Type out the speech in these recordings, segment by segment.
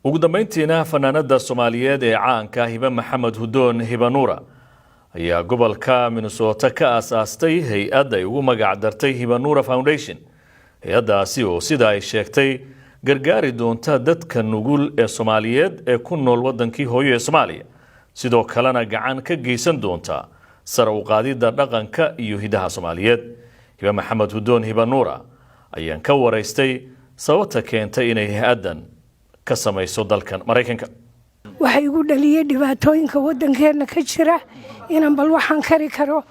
ugu dambeyntiina fanaanada Soomaaliyeed ee caanka Hiba Maxamed Hudoon Hiba Nuura ayaa gobolka Minnesota ka aasaastay hay'ad ay ugu magac dartay Hiba Nuura Foundation. Hay'adaasi oo sida ay sheegtay gargaari doonta dadka nugul ee Soomaaliyeed ee ku nool wadankii hooyo ee Soomaaliya, sidoo kalena gacan ka geysan doonta sare u qaadida dhaqanka iyo hidaha Soomaaliyeed. Hiba Maxamed Hudoon Hiba Nuura ayaan ka waraystay sababta keentay inay hay'adan ka samayso dalkan Mareykanka. waxay igu dhaliyay dhibaatooyinka wadankeena ka jira inaan bal waxaan kari karo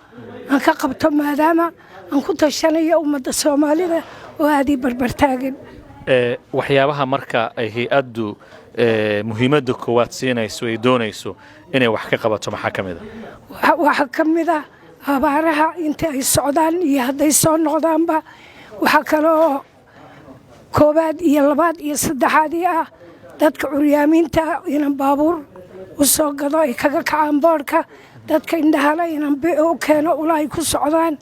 aan ka qabto maadaama aan ku tashanayo ummadda Soomaalida oo aadi barbartaagan. waxyaabaha marka ay hay'addu muhiimadda koowaad siinayso ay doonayso inay wax ka qabato maxaa kamid ah? waxa kamid ah abaaraha inta ay socdaan iyo hadday soo noqdaanba waxa kale oo koobaad iyo labaad iyo saddexaad ah dadka curyaamiinta inaan baabuur u soo gado ay kaga kacaan boodhka, dadka indhahala inaan u keeno ula ay ku socdaan,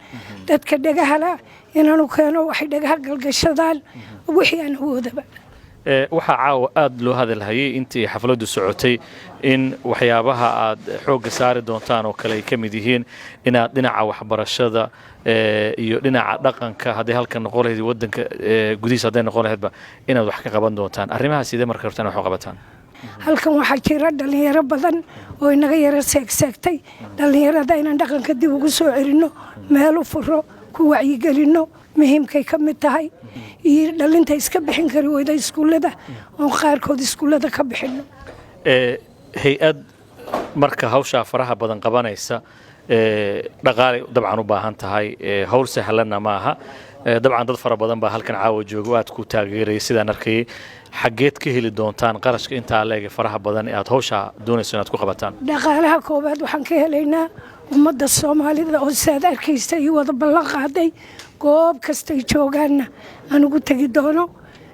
dadka dhagahala inaan u keeno waxay dhagaha galgashadaan wixii aan awoodaba. waxaa caawa aad loo hadalhayay intii xafladdu socotay in waxyaabaha aad xoogga saari doontaan oo kale ay ka mid yihiin inaad dhinaca waxbarashada iyo dhinaca dhaqanka hadday halkan noqon lahayd wadanka gudihiisa hadday noqon lahaydba inaad wax ka qaban doontaan. arrimahaas sidee marka rabtaan wax u qabataan? halkan waxaa jira dhalinyaro badan oo inaga yara seegseegtay dhalinyarada inaan dhaqanka dib ugu soo celinno, meel u furo, ku wacyigelinno muhiimkay ka mid tahay, iyo dhalinta iska bixin kari weyda iskuullada oo qaarkood iskuullada ka bixinno. hay-ad marka hawshaa faraha badan qabanaysa dhaqaalay dabcan u baahan tahay, hawl sahlanna maaha. dabcan dad fara badan baa halkan caawa jooga aad ku taageeraya sidaan arkayay. xageed ka heli doontaan qarashka intaa leeg faraha badan ee aad hawshaa doonayso inaad ku qabataan? dhaqaalaha koobaad waxaan ka helaynaa ummadda Soomaalida oo saad arkaysa iyo wada ballan qaaday goob kasta ay joogaanna aan ugu tagi doono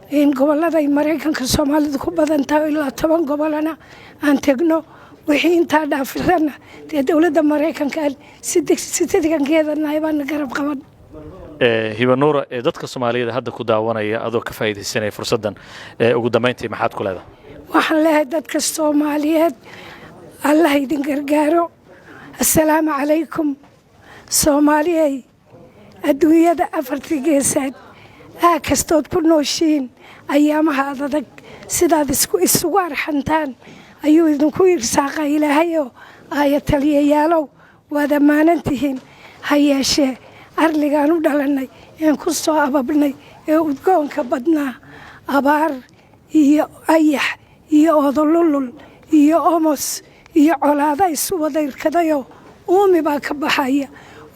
in gobolada ay Mareykanka Soomaalida ku badan tahay ilaa 10 gobolana aan tagno. wixii intaa dhaafirana dawladda Mareykanka si degsigeedana ay baan garab qaban. Hiba Nuura dadka Soomaaliyeed hadda ku daawanaya adoo ka faa'iideysanay fursadan ugu dambeyntii maxaad ku leedahay? waxaan leeyahay dadka Soomaaliyeed Allah idin gargaaro. assalaamu calaykum Soomaaliyey. adduunyada afartii geesaad kastood ku nooshiin ayaamaha adag sidaad isugu arxantaan ayuu idinku irsaaqaa Ilaahayoo aayataliyayaalow waad ammaanantihiin. ha yeeshee arligaan u dhalanay een ku soo ababnay ee udgoonka badnaa abaar iyo ayax iyo odolulul iyo omos iyo colaada isu wada irkadayoo uumi baa ka baxaya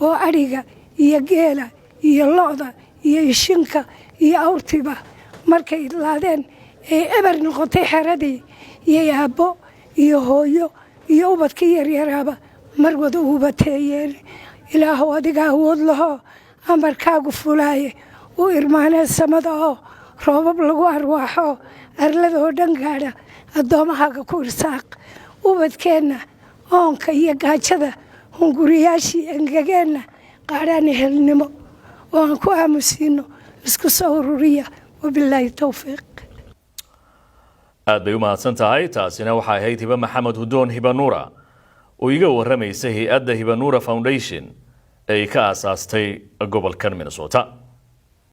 oo adhiga iyo geela iyo lo'da iyo ishinka iyo awrtiba markay idlaadeen ee eber noqotay xeradii iyo aabbo iyo hooyo iyo ubadkii yaryaraaba mar wada uubateeyeen. ilaahow adiga awood lahoo amarkaagu fulaaye u irmaanee samada oo roobab lagu arwaaxo arlada oo dhan gaadha addoommahaaga ku irsaaq. ubadkeenna oonka iyo gaajada hunguriyaashii engegeenna qaadhaan ehelnimo oo aan ku aamusiino isku soo ururiya. wabilaahi towfiiq. aad bay u mahadsan tahay. taasina waxay ahayd Hiba Maxamed Hudoon Hiba Nuura oo iga warramaysa hay'adda Hiba Nuura Foundation ay ka aasaastay gobolkan Minnesota.